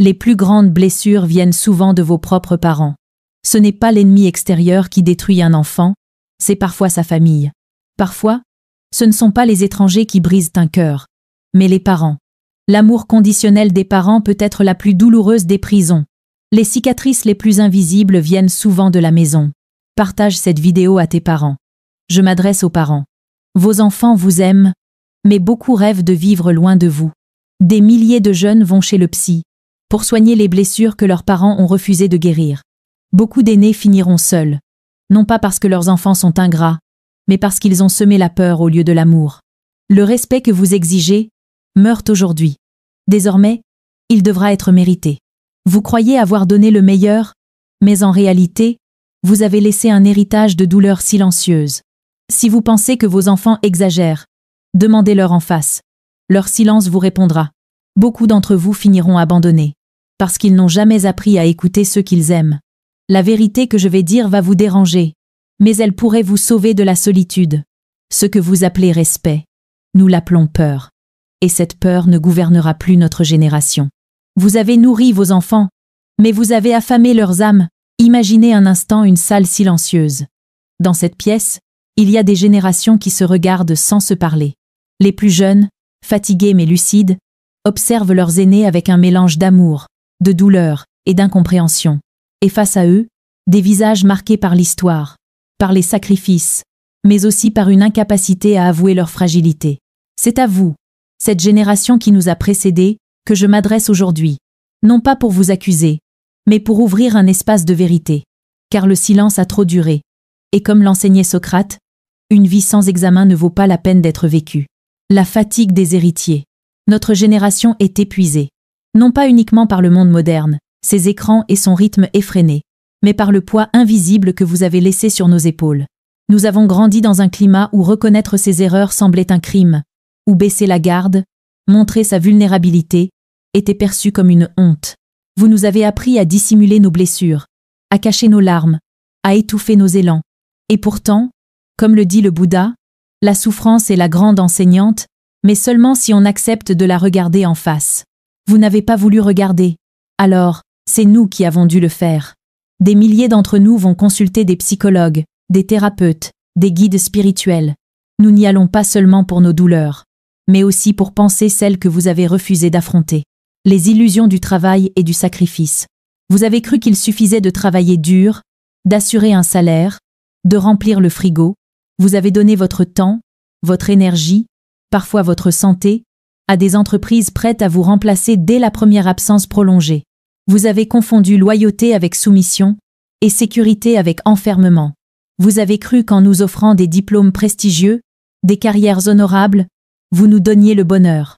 Les plus grandes blessures viennent souvent de vos propres parents. Ce n'est pas l'ennemi extérieur qui détruit un enfant, c'est parfois sa famille. Parfois, ce ne sont pas les étrangers qui brisent un cœur, mais les parents. L'amour conditionnel des parents peut être la plus douloureuse des prisons. Les cicatrices les plus invisibles viennent souvent de la maison. Partage cette vidéo à tes parents. Je m'adresse aux parents. Vos enfants vous aiment, mais beaucoup rêvent de vivre loin de vous. Des milliers de jeunes vont chez le psy pour soigner les blessures que leurs parents ont refusé de guérir. Beaucoup d'aînés finiront seuls, non pas parce que leurs enfants sont ingrats, mais parce qu'ils ont semé la peur au lieu de l'amour. Le respect que vous exigez meurt aujourd'hui. Désormais, il devra être mérité. Vous croyez avoir donné le meilleur, mais en réalité, vous avez laissé un héritage de douleurs silencieuses. Si vous pensez que vos enfants exagèrent, demandez-leur en face. Leur silence vous répondra. Beaucoup d'entre vous finiront abandonnés, parce qu'ils n'ont jamais appris à écouter ceux qu'ils aiment. La vérité que je vais dire va vous déranger, mais elle pourrait vous sauver de la solitude. Ce que vous appelez respect, nous l'appelons peur. Et cette peur ne gouvernera plus notre génération. Vous avez nourri vos enfants, mais vous avez affamé leurs âmes. Imaginez un instant une salle silencieuse. Dans cette pièce, il y a des générations qui se regardent sans se parler. Les plus jeunes, fatigués mais lucides, observent leurs aînés avec un mélange d'amour, de douleur et d'incompréhension. Et face à eux, des visages marqués par l'histoire, par les sacrifices, mais aussi par une incapacité à avouer leur fragilité. C'est à vous, cette génération qui nous a précédés, que je m'adresse aujourd'hui, non pas pour vous accuser, mais pour ouvrir un espace de vérité. Car le silence a trop duré. Et comme l'enseignait Socrate, une vie sans examen ne vaut pas la peine d'être vécue. La fatigue des héritiers. Notre génération est épuisée. Non pas uniquement par le monde moderne, ses écrans et son rythme effréné, mais par le poids invisible que vous avez laissé sur nos épaules. Nous avons grandi dans un climat où reconnaître ses erreurs semblait un crime, où baisser la garde, montrer sa vulnérabilité, était perçu comme une honte. Vous nous avez appris à dissimuler nos blessures, à cacher nos larmes, à étouffer nos élans. Et pourtant, comme le dit le Bouddha, la souffrance est la grande enseignante, mais seulement si on accepte de la regarder en face. Vous n'avez pas voulu regarder. Alors, c'est nous qui avons dû le faire. Des milliers d'entre nous vont consulter des psychologues, des thérapeutes, des guides spirituels. Nous n'y allons pas seulement pour nos douleurs, mais aussi pour penser celles que vous avez refusé d'affronter. Les illusions du travail et du sacrifice. Vous avez cru qu'il suffisait de travailler dur, d'assurer un salaire, de remplir le frigo. Vous avez donné votre temps, votre énergie, parfois votre santé, à des entreprises prêtes à vous remplacer dès la première absence prolongée. Vous avez confondu loyauté avec soumission et sécurité avec enfermement. Vous avez cru qu'en nous offrant des diplômes prestigieux, des carrières honorables, vous nous donniez le bonheur.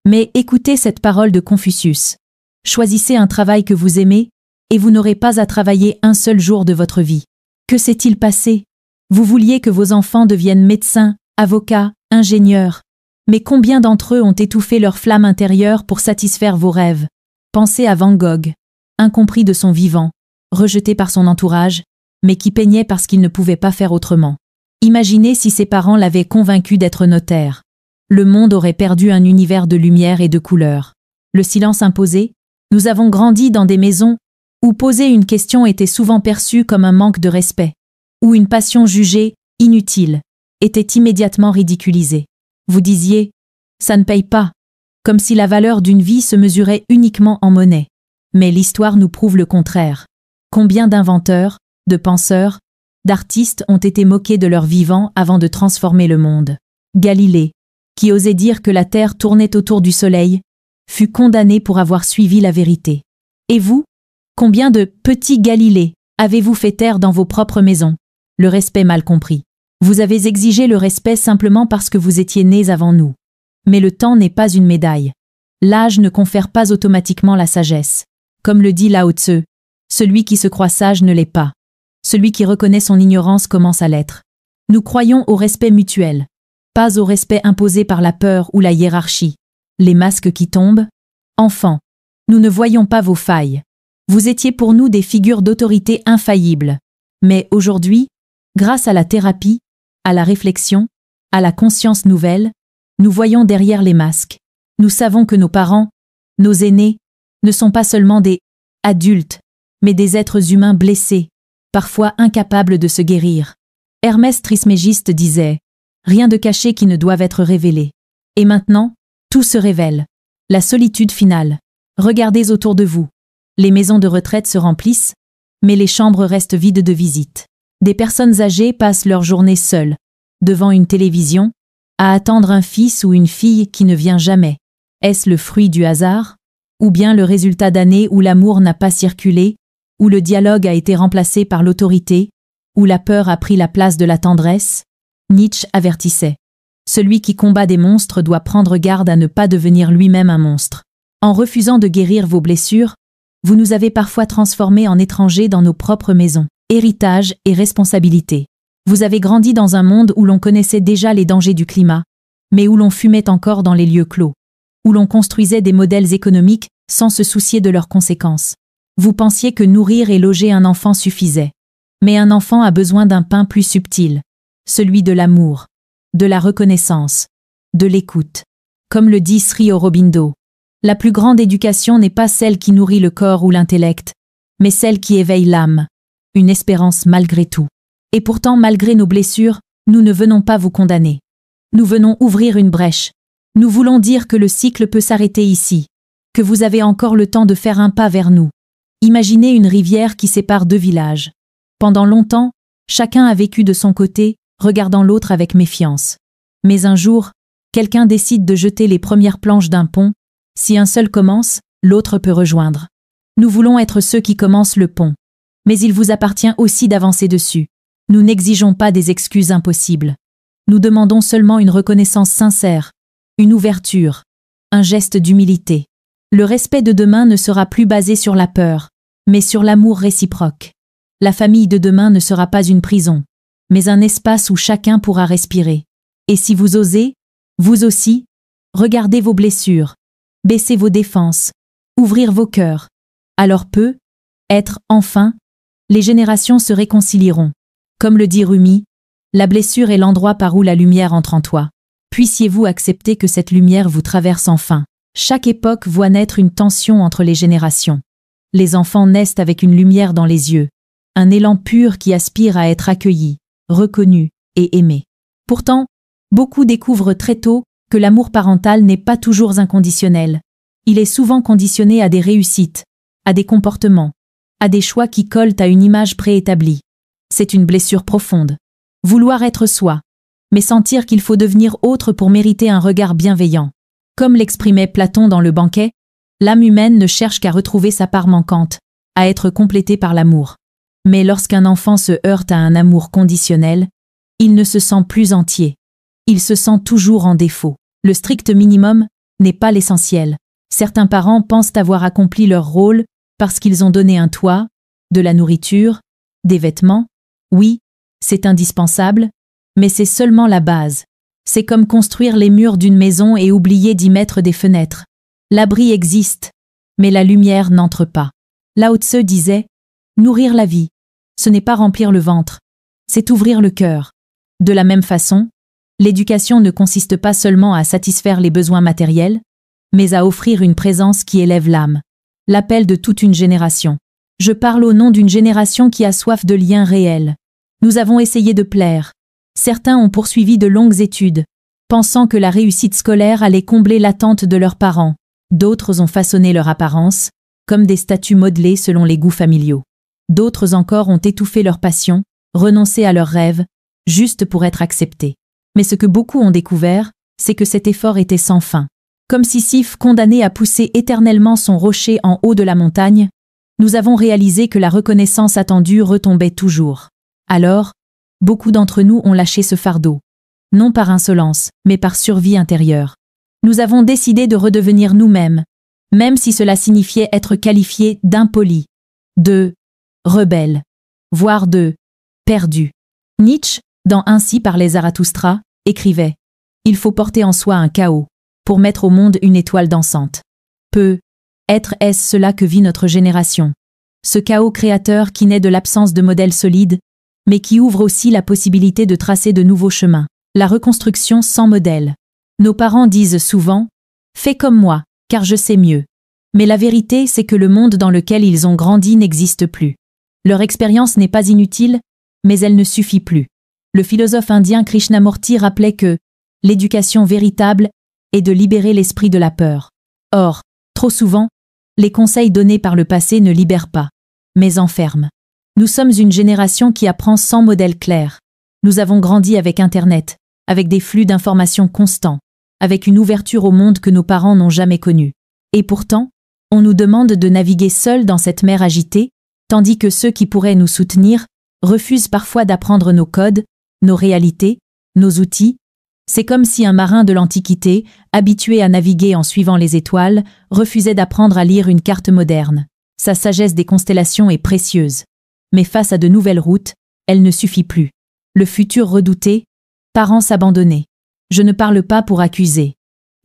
Mais écoutez cette parole de Confucius. Choisissez un travail que vous aimez, et vous n'aurez pas à travailler un seul jour de votre vie. Que s'est-il passé? Vous vouliez que vos enfants deviennent médecins, avocats, ingénieurs. Mais combien d'entre eux ont étouffé leur flamme intérieure pour satisfaire vos rêves? Pensez à Van Gogh, incompris de son vivant, rejeté par son entourage, mais qui peignait parce qu'il ne pouvait pas faire autrement. Imaginez si ses parents l'avaient convaincu d'être notaire. Le monde aurait perdu un univers de lumière et de couleurs. Le silence imposé, nous avons grandi dans des maisons où poser une question était souvent perçu comme un manque de respect, où une passion jugée inutile était immédiatement ridiculisée. Vous disiez « ça ne paye pas », comme si la valeur d'une vie se mesurait uniquement en monnaie. Mais l'histoire nous prouve le contraire. Combien d'inventeurs, de penseurs, d'artistes ont été moqués de leur vivant avant de transformer le monde? Galilée, qui osait dire que la Terre tournait autour du Soleil, fut condamné pour avoir suivi la vérité. Et vous, combien de petits Galilées avez-vous fait taire dans vos propres maisons? Le respect mal compris. Vous avez exigé le respect simplement parce que vous étiez nés avant nous. Mais le temps n'est pas une médaille. L'âge ne confère pas automatiquement la sagesse. Comme le dit Lao Tse, celui qui se croit sage ne l'est pas. Celui qui reconnaît son ignorance commence à l'être. Nous croyons au respect mutuel, pas au respect imposé par la peur ou la hiérarchie. Les masques qui tombent. Enfants, nous ne voyons pas vos failles. Vous étiez pour nous des figures d'autorité infaillibles. Mais aujourd'hui, grâce à la thérapie, à la réflexion, à la conscience nouvelle, nous voyons derrière les masques. Nous savons que nos parents, nos aînés, ne sont pas seulement des adultes, mais des êtres humains blessés, parfois incapables de se guérir. Hermès Trismégiste disait « Rien de caché qui ne doive être révélé ». Et maintenant, tout se révèle. La solitude finale. Regardez autour de vous. Les maisons de retraite se remplissent, mais les chambres restent vides de visites. Des personnes âgées passent leur journée seules, devant une télévision, à attendre un fils ou une fille qui ne vient jamais. Est-ce le fruit du hasard? Ou bien le résultat d'années où l'amour n'a pas circulé, où le dialogue a été remplacé par l'autorité, où la peur a pris la place de la tendresse? Nietzsche avertissait. Celui qui combat des monstres doit prendre garde à ne pas devenir lui-même un monstre. En refusant de guérir vos blessures, vous nous avez parfois transformés en étrangers dans nos propres maisons. Héritage et responsabilité. Vous avez grandi dans un monde où l'on connaissait déjà les dangers du climat, mais où l'on fumait encore dans les lieux clos, où l'on construisait des modèles économiques sans se soucier de leurs conséquences. Vous pensiez que nourrir et loger un enfant suffisait. Mais un enfant a besoin d'un pain plus subtil, celui de l'amour, de la reconnaissance, de l'écoute. Comme le dit Sri Aurobindo, la plus grande éducation n'est pas celle qui nourrit le corps ou l'intellect, mais celle qui éveille l'âme. Une espérance malgré tout. Et pourtant, malgré nos blessures, nous ne venons pas vous condamner. Nous venons ouvrir une brèche. Nous voulons dire que le cycle peut s'arrêter ici, que vous avez encore le temps de faire un pas vers nous. Imaginez une rivière qui sépare deux villages. Pendant longtemps, chacun a vécu de son côté, regardant l'autre avec méfiance. Mais un jour, quelqu'un décide de jeter les premières planches d'un pont. Si un seul commence, l'autre peut rejoindre. Nous voulons être ceux qui commencent le pont. Mais il vous appartient aussi d'avancer dessus. Nous n'exigeons pas des excuses impossibles. Nous demandons seulement une reconnaissance sincère, une ouverture, un geste d'humilité. Le respect de demain ne sera plus basé sur la peur, mais sur l'amour réciproque. La famille de demain ne sera pas une prison, mais un espace où chacun pourra respirer. Et si vous osez, vous aussi, regardez vos blessures, baissez vos défenses, ouvrir vos cœurs. Alors être, enfin, les générations se réconcilieront. Comme le dit Rumi, la blessure est l'endroit par où la lumière entre en toi. Puissiez-vous accepter que cette lumière vous traverse enfin. Chaque époque voit naître une tension entre les générations. Les enfants naissent avec une lumière dans les yeux, un élan pur qui aspire à être accueilli, reconnu et aimé. Pourtant, beaucoup découvrent très tôt que l'amour parental n'est pas toujours inconditionnel. Il est souvent conditionné à des réussites, à des comportements, à des choix qui collent à une image préétablie. C'est une blessure profonde. Vouloir être soi, mais sentir qu'il faut devenir autre pour mériter un regard bienveillant. Comme l'exprimait Platon dans Le Banquet, l'âme humaine ne cherche qu'à retrouver sa part manquante, à être complétée par l'amour. Mais lorsqu'un enfant se heurte à un amour conditionnel, il ne se sent plus entier. Il se sent toujours en défaut. Le strict minimum n'est pas l'essentiel. Certains parents pensent avoir accompli leur rôle parce qu'ils ont donné un toit, de la nourriture, des vêtements. Oui, c'est indispensable, mais c'est seulement la base. C'est comme construire les murs d'une maison et oublier d'y mettre des fenêtres. L'abri existe, mais la lumière n'entre pas. Lao Tse disait « Nourrir la vie, ce n'est pas remplir le ventre, c'est ouvrir le cœur ». De la même façon, l'éducation ne consiste pas seulement à satisfaire les besoins matériels, mais à offrir une présence qui élève l'âme. L'appel de toute une génération. Je parle au nom d'une génération qui a soif de liens réels. Nous avons essayé de plaire. Certains ont poursuivi de longues études, pensant que la réussite scolaire allait combler l'attente de leurs parents. D'autres ont façonné leur apparence, comme des statues modelées selon les goûts familiaux. D'autres encore ont étouffé leur passion, renoncé à leurs rêves, juste pour être acceptés. Mais ce que beaucoup ont découvert, c'est que cet effort était sans fin. Comme Sisyphe condamné à pousser éternellement son rocher en haut de la montagne, nous avons réalisé que la reconnaissance attendue retombait toujours. Alors, beaucoup d'entre nous ont lâché ce fardeau. Non par insolence, mais par survie intérieure. Nous avons décidé de redevenir nous-mêmes, même si cela signifiait être qualifiés d'impolis, de rebelles, voire de perdus. Nietzsche, dans Ainsi parlait Zarathustra, écrivait « Il faut porter en soi un chaos, pour mettre au monde une étoile dansante. » Être est-ce cela que vit notre génération. Ce chaos créateur qui naît de l'absence de modèles solides, mais qui ouvre aussi la possibilité de tracer de nouveaux chemins. La reconstruction sans modèle. Nos parents disent souvent « Fais comme moi, car je sais mieux ». Mais la vérité, c'est que le monde dans lequel ils ont grandi n'existe plus. Leur expérience n'est pas inutile, mais elle ne suffit plus. Le philosophe indien Krishnamurti rappelait que l'éducation véritable est de libérer l'esprit de la peur. Or, trop souvent, les conseils donnés par le passé ne libèrent pas, mais enferment. Nous sommes une génération qui apprend sans modèle clair. Nous avons grandi avec Internet, avec des flux d'informations constants, avec une ouverture au monde que nos parents n'ont jamais connue. Et pourtant, on nous demande de naviguer seuls dans cette mer agitée, tandis que ceux qui pourraient nous soutenir refusent parfois d'apprendre nos codes, nos réalités, nos outils. C'est comme si un marin de l'Antiquité, habitué à naviguer en suivant les étoiles, refusait d'apprendre à lire une carte moderne. Sa sagesse des constellations est précieuse. Mais face à de nouvelles routes, elle ne suffit plus. Le futur redouté, parents s'abandonner. Je ne parle pas pour accuser.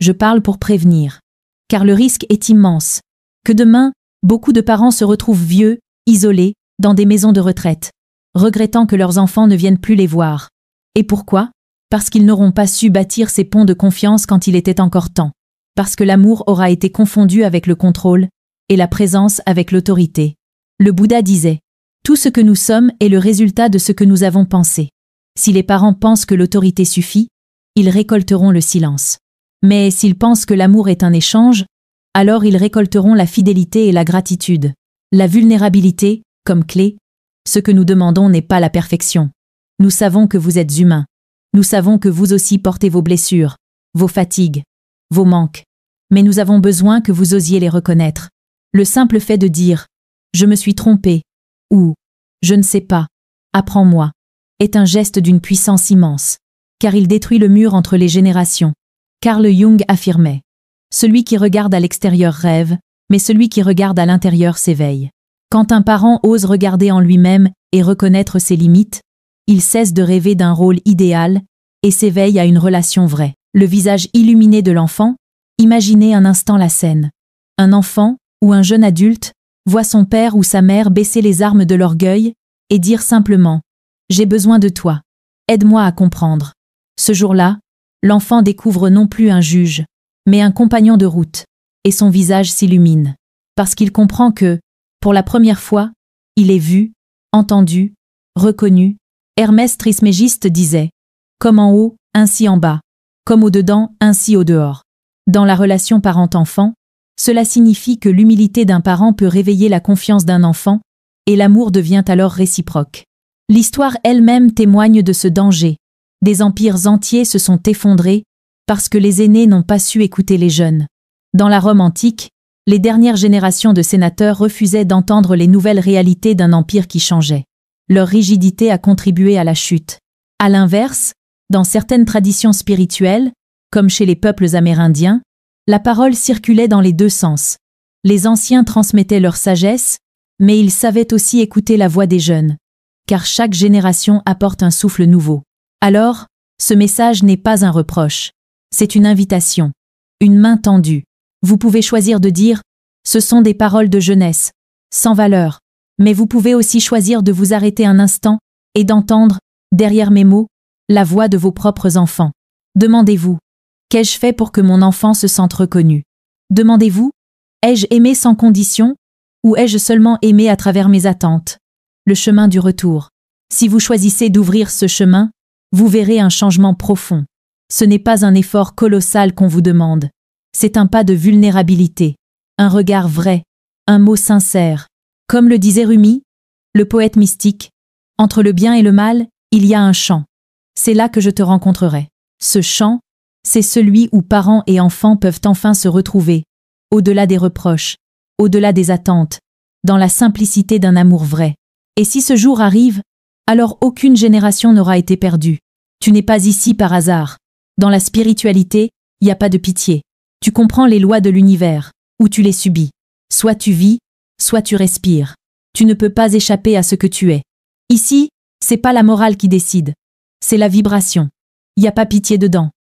Je parle pour prévenir. Car le risque est immense. Que demain, beaucoup de parents se retrouvent vieux, isolés, dans des maisons de retraite, regrettant que leurs enfants ne viennent plus les voir. Et pourquoi ? Parce qu'ils n'auront pas su bâtir ces ponts de confiance quand il était encore temps. Parce que l'amour aura été confondu avec le contrôle, et la présence avec l'autorité. Le Bouddha disait « Tout ce que nous sommes est le résultat de ce que nous avons pensé. Si les parents pensent que l'autorité suffit, ils récolteront le silence. Mais s'ils pensent que l'amour est un échange, alors ils récolteront la fidélité et la gratitude. La vulnérabilité, comme clé, ce que nous demandons n'est pas la perfection. Nous savons que vous êtes humains. Nous savons que vous aussi portez vos blessures, vos fatigues, vos manques. Mais nous avons besoin que vous osiez les reconnaître. Le simple fait de dire « Je me suis trompé » ou « Je ne sais pas, apprends-moi » est un geste d'une puissance immense, car il détruit le mur entre les générations. Carl Jung affirmait « Celui qui regarde à l'extérieur rêve, mais celui qui regarde à l'intérieur s'éveille. » Quand un parent ose regarder en lui-même et reconnaître ses limites, il cesse de rêver d'un rôle idéal et s'éveille à une relation vraie. Le visage illuminé de l'enfant, imaginez un instant la scène. Un enfant, ou un jeune adulte, voit son père ou sa mère baisser les armes de l'orgueil et dire simplement « J'ai besoin de toi, aide-moi à comprendre ». Ce jour-là, l'enfant découvre non plus un juge, mais un compagnon de route, et son visage s'illumine, parce qu'il comprend que, pour la première fois, il est vu, entendu, reconnu. Hermès Trismégiste disait « Comme en haut, ainsi en bas, comme au-dedans, ainsi au-dehors ». Dans la relation parent-enfant, cela signifie que l'humilité d'un parent peut réveiller la confiance d'un enfant, et l'amour devient alors réciproque. L'histoire elle-même témoigne de ce danger. Des empires entiers se sont effondrés parce que les aînés n'ont pas su écouter les jeunes. Dans la Rome antique, les dernières générations de sénateurs refusaient d'entendre les nouvelles réalités d'un empire qui changeait. Leur rigidité a contribué à la chute. À l'inverse, dans certaines traditions spirituelles, comme chez les peuples amérindiens, la parole circulait dans les deux sens. Les anciens transmettaient leur sagesse, mais ils savaient aussi écouter la voix des jeunes, car chaque génération apporte un souffle nouveau. Alors, ce message n'est pas un reproche, c'est une invitation, une main tendue. Vous pouvez choisir de dire « Ce sont des paroles de jeunesse, sans valeur », mais vous pouvez aussi choisir de vous arrêter un instant et d'entendre, derrière mes mots, la voix de vos propres enfants. Demandez-vous « Qu'ai-je fait pour que mon enfant se sente reconnu ?» Demandez-vous « Ai-je aimé sans condition ou ai-je seulement aimé à travers mes attentes ?» Le chemin du retour. Si vous choisissez d'ouvrir ce chemin, vous verrez un changement profond. Ce n'est pas un effort colossal qu'on vous demande. C'est un pas de vulnérabilité, un regard vrai, un mot sincère. Comme le disait Rumi, le poète mystique, « Entre le bien et le mal, il y a un champ. C'est là que je te rencontrerai. » Ce champ, c'est celui où parents et enfants peuvent enfin se retrouver, au-delà des reproches, au-delà des attentes, dans la simplicité d'un amour vrai. Et si ce jour arrive, alors aucune génération n'aura été perdue. Tu n'es pas ici par hasard. Dans la spiritualité, il n'y a pas de pitié. Tu comprends les lois de l'univers, ou tu les subis. Soit tu vis, soit tu respires. Tu ne peux pas échapper à ce que tu es. Ici, c'est pas la morale qui décide. C'est la vibration. Il n'y a pas pitié dedans.